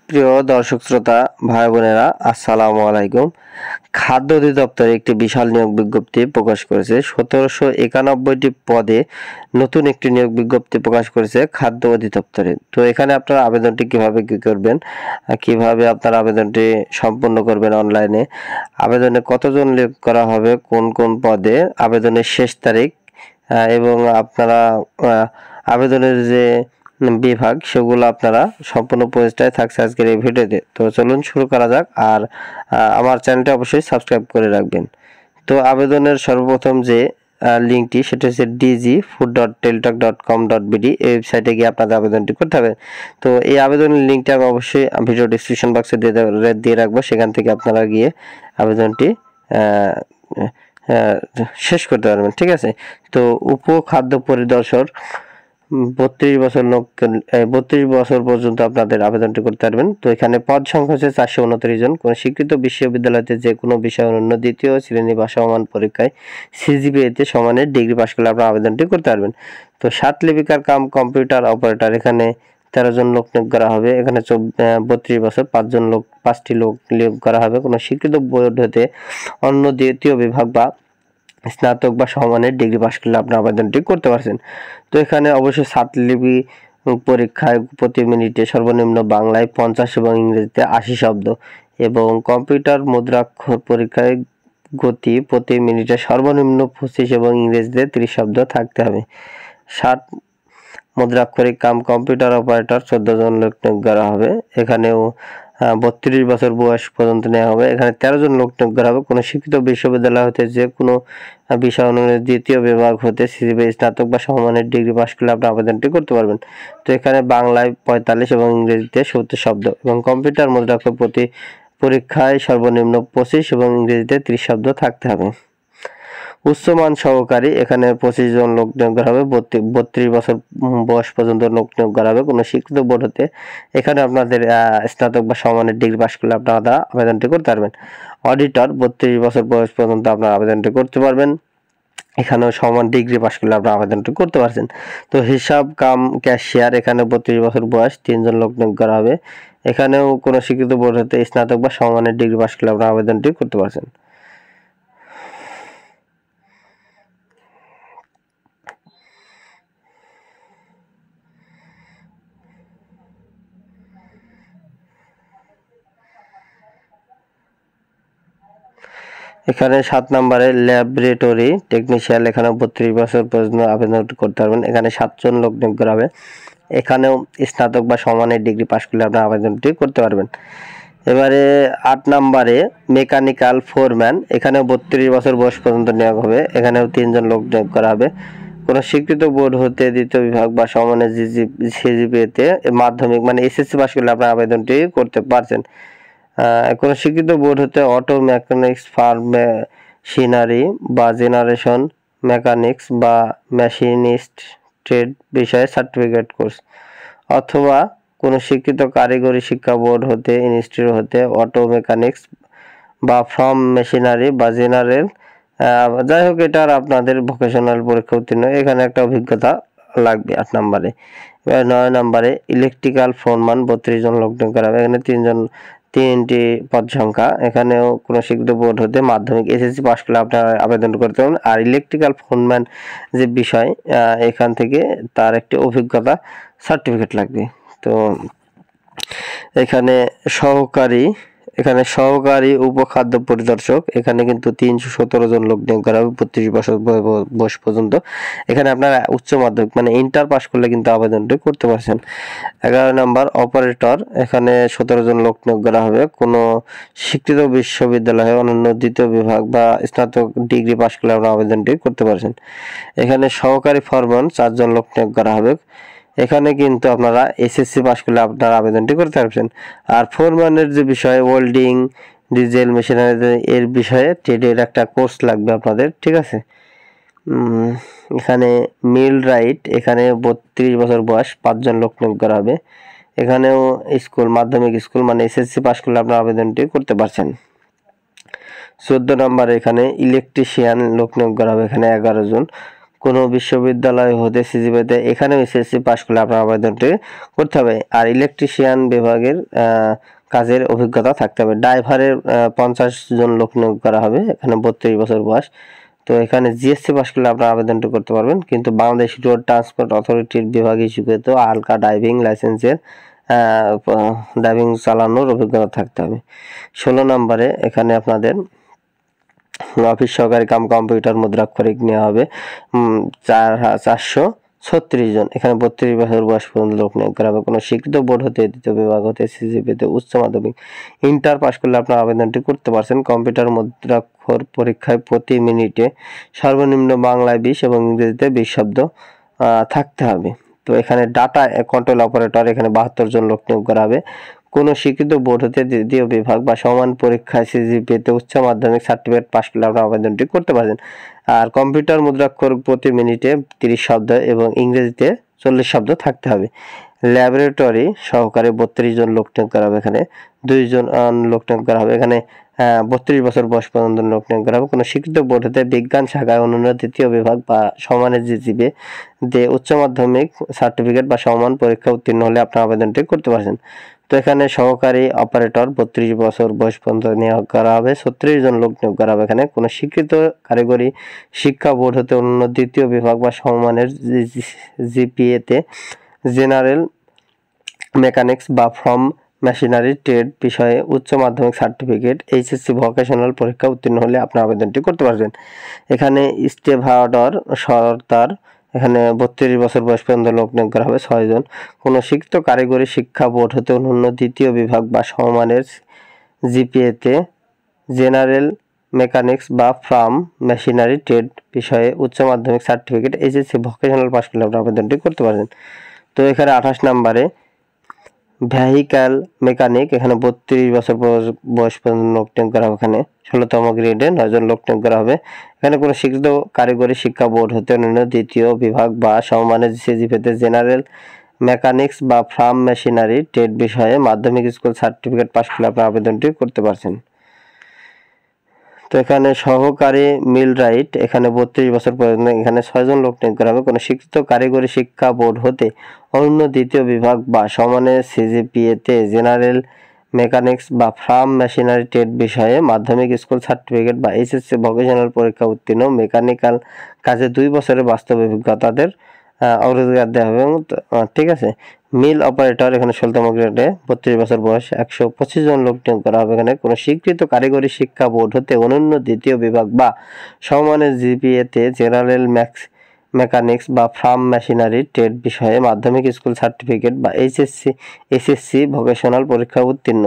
প্রিয় দর্শক শ্রোতা ভাই বোনেরা, আসসালামু আলাইকুম। খাদ্য অধিদপ্তর একটি বিশাল নিয়োগ বিজ্ঞপ্তি প্রকাশ করেছে। 1791টি পদে নতুন একটি নিয়োগ বিজ্ঞপ্তি প্রকাশ করেছে খাদ্য অধিদপ্তরে। তো এখানে আপনারা আবেদনটি কিভাবে কি করবেন, কিভাবে আপনারা আবেদনটি সম্পূর্ণ করবেন অনলাইনে, আবেদনে কতজন নিয়োগ করা হবে, কোন কোন পদে, আবেদনের শেষ তারিখ এবং আপনারা আবেদনের যে বিভাগ সেগুলো আপনারা সম্পূর্ণ পরিচয় থাকছে আজকের এই ভিডিওতে। তো চলুন শুরু করা যাক। আর আমার চ্যানেলটা অবশ্যই সাবস্ক্রাইব করে রাখবেন। তো আবেদনের সর্বপ্রথম যে লিঙ্কটি সেটা হচ্ছে dg.food.teltalk.com.bd এই ওয়েবসাইটে গিয়ে আপনাদের আবেদনটি করতে হবে। তো এই আবেদনের লিঙ্কটা আমি অবশ্যই ভিডিও ডিসক্রিপশন বক্সে দিয়ে রাখবো, সেখান থেকে আপনারা গিয়ে আবেদনটি শেষ করতে পারবেন। ঠিক আছে। তো উপখাদ্য পরিদর্শক 32 বছর পর্যন্ত আপনাদের আবেদনটি করতে পারবেন। তো এখানে পদ সংখ্যা হচ্ছে 429 জন। কোন স্বীকৃত বিশ্ববিদ্যালয়তে যে কোনো বিষয় অনন্য দ্বিতীয় শ্রেণী বা সমমান পরীক্ষায় সিজিপিএতে সমানের ডিগ্রি পাশ করলে আপনারা আবেদনটি করতে পারবেন। তো 7 লিপিকার কাম কম্পিউটার অপারেটর এখানে 13 জন লোক নিয়োগ করা হবে। এখানে 32 বছর 5টি লোক নিয়োগ করা হবে। কোনো স্বীকৃত বোর্ড হতে অন্য দ্বিতীয় বিভাগ বা স্নাতক বা সমমানের ডিগ্রি পাশ করলে আপনি আবেদনটি করতে পারছেন। তো এখানে অবশ্যই 7 লিপি পরীক্ষায় প্রতি মিনিটে সর্বনিম্ন বাংলায় 50 এবং ইংরেজিতে 80 শব্দ এবং কম্পিউটার মুদ্রাক্ষর পরীক্ষায় গতি প্রতি মিনিটে সর্বনিম্ন 25 এবং ইংরেজিতে 30 শব্দ থাকতে হবে। 60 মুদ্রাক্ষরিক কাম কম্পিউটার অপারেটর 14 জন লোক নিয়োগ করা হবে। এখানেও 32 বছর বয়স পর্যন্ত নেওয়া হবে। এখানে 13 জন লোক নিয়োগ করা হবে। কোনো শিক্ষিত বিশ্ববিদ্যালয় হতে যে কোনো বিষয় অনুযায়ী দ্বিতীয় বিভাগ হতে সিজিপিএ স্নাতক বা সমমানের ডিগ্রি পাশ করলে আপনি আবেদনটি করতে পারবেন। তো এখানে বাংলায় 45 এবং ইংরেজিতে 70 শব্দ এবং কম্পিউটার মুদ্রাক্ষর প্রতি পরীক্ষায় সর্বনিম্ন 25 এবং ইংরেজিতে 30 শব্দ থাকতে হবে। উচ্চমান সহকারী এখানে 25 জন লোক নিয়োগ করা হবে। 32 বছর বয়স পর্যন্ত লোক নিয়োগ করা হবে কোনো স্বীকৃত বোর্ড হতে। এখানে আপনাদের স্নাতক বা সমমানের ডিগ্রি পাশ করলে আপনারা আবেদনটি করতে পারবেন। অডিটর 32 বছর বয়স পর্যন্ত আপনারা আবেদনটি করতে পারবেন। এখানেও সমান ডিগ্রি পাশ করলে আপনারা আবেদনটি করতে পারছেন। তো হিসাব কাম ক্যাশিয়ার এখানে 32 বছর বয়স 3 জন লোক নিয়োগ করা হবে। এখানেও কোনো স্বীকৃত বোর্ড হতে স্নাতক বা সমমানের ডিগ্রি পাশ করলে আপনারা আবেদনটি করতে পারছেন। এখানে 7 নম্বরে ল্যাবরেটরি টেকনিশিয়ান এখানে 32 বছর পর্যন্ত আবেদন করতে পারবেন। এখানে 7 জন লোক নিয়োগ করা হবে। এখানেও স্নাতক বা সমানের ডিগ্রি পাশ করলে আপনারা আবেদনটি করতে পারবেন। এবারে 8 নম্বরে মেকানিক্যাল ফোরম্যান এখানেও 32 বছর বয়স পর্যন্ত নিয়োগ হবে। এখানেও 3 জন লোক নিয়োগ করা হবে। কোনো স্বীকৃত বোর্ড হতে দ্বিতীয় বিভাগ বা সমানের সিজিপিএতে মাধ্যমিক মানে এসএসসি পাশ করলে আপনারা আবেদনটি করতে পারছেন। কোনো স্বীকৃত বোর্ড হতে অটো মেকানিক্স ফার্ম মেশিনারি বা জেনারেশন মেকানিক্স বা মেশিনিস্ট ট্রেড বিষয়ে সার্টিফিকেট কোর্স অথবা কোনো শিক্ষিত কারিগরি শিক্ষা বোর্ড হতে ইনস্টিটিউট হতে অটো মেকানিক্স বা ফার্ম মেশিনারি বা জেনারেল, যাই হোক এটার আপনাদের ভোকেশনাল পরীক্ষা উত্তীর্ণ এখানে একটা অভিজ্ঞতা লাগবে 8 নম্বরে। 9 নম্বরে ইলেকট্রিক্যাল ফোরম্যান 32 জন লোক নিয়োগ করা হবে। এখানে 3টি পদ সংখ্যা। এখানেও কোনো স্বীকৃত বোর্ড হতে মাধ্যমিক এসএসসি পাশ করলে আপনারা আবেদন করতে পারবেন। আর ইলেকট্রিক্যাল ফোরম্যান যে বিষয় এখান থেকে তার একটি অভিজ্ঞতা সার্টিফিকেট লাগবে। তো এখানে সহকারী উপখাদ্য পরিদর্শক এখানে কিন্তু 317 জন লোক নিয়োগ করা হবে 32 বছর বয়স পর্যন্ত। এখানে আপনারা উচ্চ মাধ্যমিক মানে ইন্টার পাস করলে কিন্তু আবেদনটি করতে পারছেন। 11 নম্বর অপারেটর এখানে 17 জন লোক নিয়োগ করা হবে। কোনো স্বীকৃত বিশ্ববিদ্যালয়ে অনন্য দ্বিতীয় বিভাগ বা স্নাতক ডিগ্রি পাস করলে আপনারা আবেদনটি করতে পারছেন। এখানে সহকারী ফরম্যান 4 জন লোক নিয়োগ করা হবে। এখানে কিন্তু আপনারা এসএসসি পাশ করলে আপনারা আবেদনটি করতে পারবেন। আর ফোরম্যানের যে বিষয় ওয়েল্ডিং ডিজেল মেশিনারি এর বিষয়ে ট্রেডের একটা কোর্স লাগবে আপনাদের। ঠিক আছে। এখানে মিল রাইট এখানে 32 বছর বয়স 5 জন লোক নিয়োগ করা হবে। এখানেও মাধ্যমিক স্কুল মানে এসএসসি পাশ করলে আপনারা আবেদনটি করতে পারছেন। 14 নম্বরে এখানে ইলেকট্রিশিয়ান লোক নিয়োগ করা হবে। এখানে 11 জন। কোনো বিশ্ববিদ্যালয় হতে সিজিপিএতে এখানেও এসএসসি পাস করলে আপনার আবেদনটি করতে হবে। আর ইলেকট্রিশিয়ান বিভাগের কাজের অভিজ্ঞতা থাকতে হবে। ড্রাইভারের 50 জন লোক নিয়োগ করা হবে, এখানে 32 বছর বয়স। তো এখানে জিএসসি পাস করলে আপনার আবেদনটি করতে পারবেন। কিন্তু বাংলাদেশ রোড ট্রান্সপোর্ট অথরিটির বিভাগে স্বীকৃত হালকা ড্রাইভিং লাইসেন্সের ড্রাইভিং চালানোর অভিজ্ঞতা থাকতে হবে। 16 নম্বরে এখানে আপনাদের অফিস সহকারী কাম কম্পিউটার মুদ্রাক্ষরিক নেওয়া হবে 436 জন। এখানে 32 বছর বয়স পর্যন্ত লোক নিয়োগ করা হবে। কোনো স্বীকৃত বোর্ড হতে, দ্বিতীয় বিভাগ হতে, সিজিপিএতে উচ্চ মাধ্যমিক ইন্টার পাস করলে আপনার আবেদনটি করতে পারছেন। কম্পিউটার মুদ্রাক্ষর পরীক্ষায় প্রতি মিনিটে সর্বনিম্ন বাংলায় 20 এবং ইংরেজিতে 20 শব্দ থাকতে হবে। তো এখানে ডাটা কন্ট্রোল অপারেটর এখানে 72 জন লোক নিয়োগ করা হবে। কোনো স্বীকৃত বোর্ড হতে দ্বিতীয় বিভাগ বা সমান পরীক্ষায় সিজিপিএতে উচ্চ মাধ্যমিক সার্টিফিকেট পাস করলে আপনার আবেদনটি করতে পারবেন। আর কম্পিউটার মুদ্রাক্ষর প্রতি মিনিটে 30 শব্দ এবং ইংরেজিতে 40 শব্দ থাকতে হবে। ল্যাবরেটরি সহকারে 32 জন লোক নিয়োগ করা হবে। এখানে 2 জন লোক নিয়োগ করা হবে। এখানে 32 বছর বয়স পর্যন্ত লোক নিয়োগ করা হবে। কোনো স্বীকৃত বোর্ড হতে বিজ্ঞান শাখায় অন্যান্য দ্বিতীয় বিভাগ বা সমানের জিজিপিএ দিয়ে উচ্চ মাধ্যমিক সার্টিফিকেট বা সমান পরীক্ষা উত্তীর্ণ হলে আপনার আবেদনটি করতে পারছেন। তো এখানে সহকারী অপারেটর 32 বছর বয়স পর্যন্ত নিয়োগ করা হবে। 36 জন লোক নিয়োগ করা হবে। এখানে কোনো স্বীকৃত কারিগরি শিক্ষা বোর্ড হতে অন্যান্য দ্বিতীয় বিভাগ বা সমমানের জিপিএতে জেনারেল মেকানিক্স বা ফর্ম মেশিনারি ট্রেড বিষয়ে উচ্চ মাধ্যমিক সার্টিফিকেট এইচএসসি ভোকেশনাল পরীক্ষা উত্তীর্ণ হলে আপনার আবেদনটি করতে পারবেন। এখানে স্টেভাডর সর্দার এখানে 32 বছর বয়স পর্যন্ত লোক নিয়োগ করা হবে 6 জন। কোনো স্বীকৃত কারিগরি শিক্ষা বোর্ড হতে অন্যান্য দ্বিতীয় বিভাগ বা সমমানের জিপিএতে জেনারেল মেকানিক্স বা ফার্ম মেশিনারি ট্রেড বিষয়ে উচ্চ মাধ্যমিক সার্টিফিকেট এইচএসসি ভোকেশনাল পাস করলে আপনার আবেদনটি করতে পারবেন। তো এখানে 28 নম্বরে ভেহিক্যাল মেকানিক এখানে 32 বছর বয়স পর্যন্ত লোক নিয়োগ করা হবে। এখানে 16তম গ্রেডে 9 জন লোক নিয়োগ করা হবে। এখানে কোনো স্বীকৃত কারিগরি শিক্ষা বোর্ড হতে অন্যান্য দ্বিতীয় বিভাগ বা সমমানের সিজিপিএতে জেনারেল মেকানিক্স বা ফার্ম মেশিনারি ট্রেড বিষয়ে মাধ্যমিক স্কুল সার্টিফিকেট পাস করলে আপনার আবেদনটি করতে পারছেন। তো এখানে সহকারী মিলরাইট এখানে 32 বছর পর্যন্ত এখানে 6 জন লোক নিয়োগ করা হবে। কোনো স্বীকৃত কারিগরি শিক্ষা বোর্ড হতে অন্য দ্বিতীয় বিভাগ বা সমানের সিজিপিএতে জেনারেল মেকানিক্স বা ফার্ম মেশিনারি ট্রেড বিষয়ে মাধ্যমিক স্কুল সার্টিফিকেট বা এইচএসসি ভোকেশনাল পরীক্ষা উত্তীর্ণ মেকানিক্যাল কাজে 2 বছরের বাস্তব অভিজ্ঞতাদের অগ্রাধিকার দেওয়া হবে। ঠিক আছে। মিল অপারেটর এখানে 16তম গ্রেডে 32 বছর বয়স 125 জন লোক নিয়োগ করা হবে। এখানে কোনো স্বীকৃত কারিগরি শিক্ষা বোর্ড হতে অনন্য দ্বিতীয় বিভাগ বা সমমানের জিপিএতে জেনারেল মেকানিক্স বা ফার্ম মেশিনারি ট্রেড বিষয়ে মাধ্যমিক স্কুল সার্টিফিকেট বা এসএসসি ভোকেশনাল পরীক্ষা উত্তীর্ণ।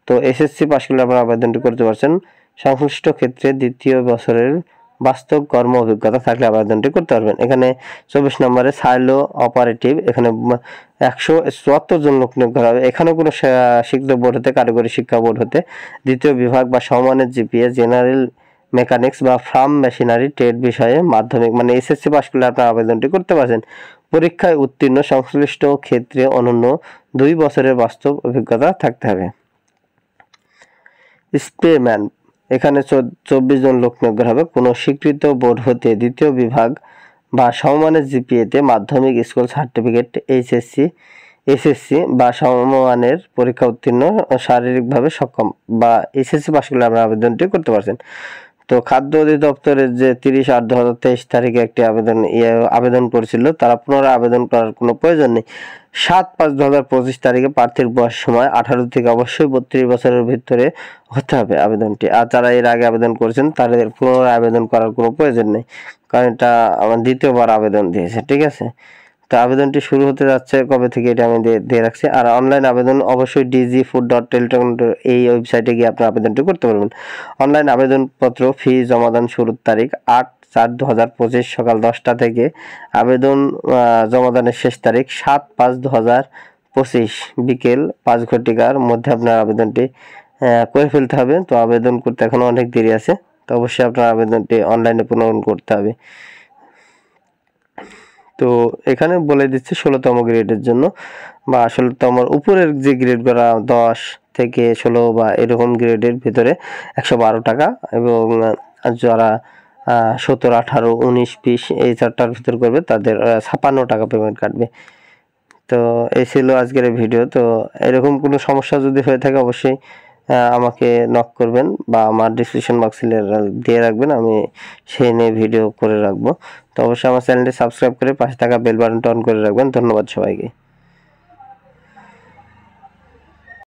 তো এসএসসি পাস করলে আপনারা আবেদনটি করতে পারছেন। সংশ্লিষ্ট ক্ষেত্রে দ্বিতীয় বছরের বাস্তব কর্ম অভিজ্ঞতা থাকলে আবেদনটি করতে পারবেন। এখানে 24 নম্বরে সাইলো অপারেটিভ এখানে 174 জন লোক নিয়োগ করা হবে। এখানে কোনো স্বীকৃত বোর্ড হতে কারিগরি শিক্ষা বোর্ড হতে দ্বিতীয় বিভাগ বা সমমানের জিপিএ জেনারেল মেকানিক্স বা ফার্ম মেশিনারি ট্রেড বিষয়ে মাধ্যমিক মানে এসএসসি পাস করলে আপনার আবেদনটি করতে পারছেন। পরীক্ষায় উত্তীর্ণ সংশ্লিষ্ট ক্ষেত্রে অনন্য 2 বছরের বাস্তব অভিজ্ঞতা থাকতে হবে। স্পেম্যান এখানে 24 জন লোক নিয়োগ করা হবে। কোনো স্বীকৃত বোর্ড হতে দ্বিতীয় বিভাগ বা সমমানের জিপিএতে মাধ্যমিক স্কুল সার্টিফিকেট এসএসসি বা সমমানের পরীক্ষা উত্তীর্ণ শারীরিকভাবে সক্ষম বা এসএসসি পাস করলে আপনারা আবেদনটি করতে পারছেন। তো খাদ্য অধিদপ্তরের যে 30/8/2023 তারিখে একটি আবেদন করেছিল, তারা পুনরায় আবেদন করার কোনো প্রয়োজন নেই। 7/5/2025 তারিখে প্রার্থীর বয়স সময় 18 থেকে অবশ্যই 32 বছরের ভিতরে হতে হবে আবেদনটি। আর যারা এর আগে আবেদন করেছেন তাদের পুনরায় আবেদন করার কোনো প্রয়োজন নেই, কারণ এটা আমার দ্বিতীয়বার আবেদন দিয়েছে। ঠিক আছে। তো আবেদনটি শুরু হতে যাচ্ছে কবে থেকে এটা আমি দিয়ে রাখছি। আর অনলাইন আবেদন অবশ্যই dgfood.teleton এই ওয়েবসাইটে গিয়ে আপনি আবেদনটি করতে পারবেন। অনলাইন আবেদনপত্র ফি জমাদান শুরুর তারিখ 8/4/2025 সকাল 10টা থেকে আবেদন জমাদানের শেষ তারিখ 7/5/2025 বিকেল 5 ঘটিকার মধ্যে আপনার আবেদনটি করে ফেলতে হবে। তো আবেদন করতে এখনো অনেক দেরি আছে, তো অবশ্যই আপনার আবেদনটি অনলাইনে পূরণ করতে হবে। তো এখানে বলে দিচ্ছে 16তম গ্রেডের জন্য বা 16তম উপরের যে গ্রেডগুলো 10 থেকে 16 বা এরকম গ্রেডের ভিতরে 112 টাকা, এবং যারা 17, 18, 19, 20 এই 4টার ভিতর করবে তাদের 56 টাকা পেমেন্ট কাটবে। তো এই ছিল আজকের এই ভিডিও। তো এরকম কোনো সমস্যা যদি হয়ে থাকে অবশ্যই আমাকে নক করবেন বা আমার ডিসক্রিপশন বক্সে দিয়ে রাখবেন, আমি সেই নিয়ে ভিডিও করে রাখবো। তো অবশ্যই আমার চ্যানেলটি সাবস্ক্রাইব করে পাশে থাকা বেল বাটনটা অন করে রাখবেন। ধন্যবাদ সবাইকে।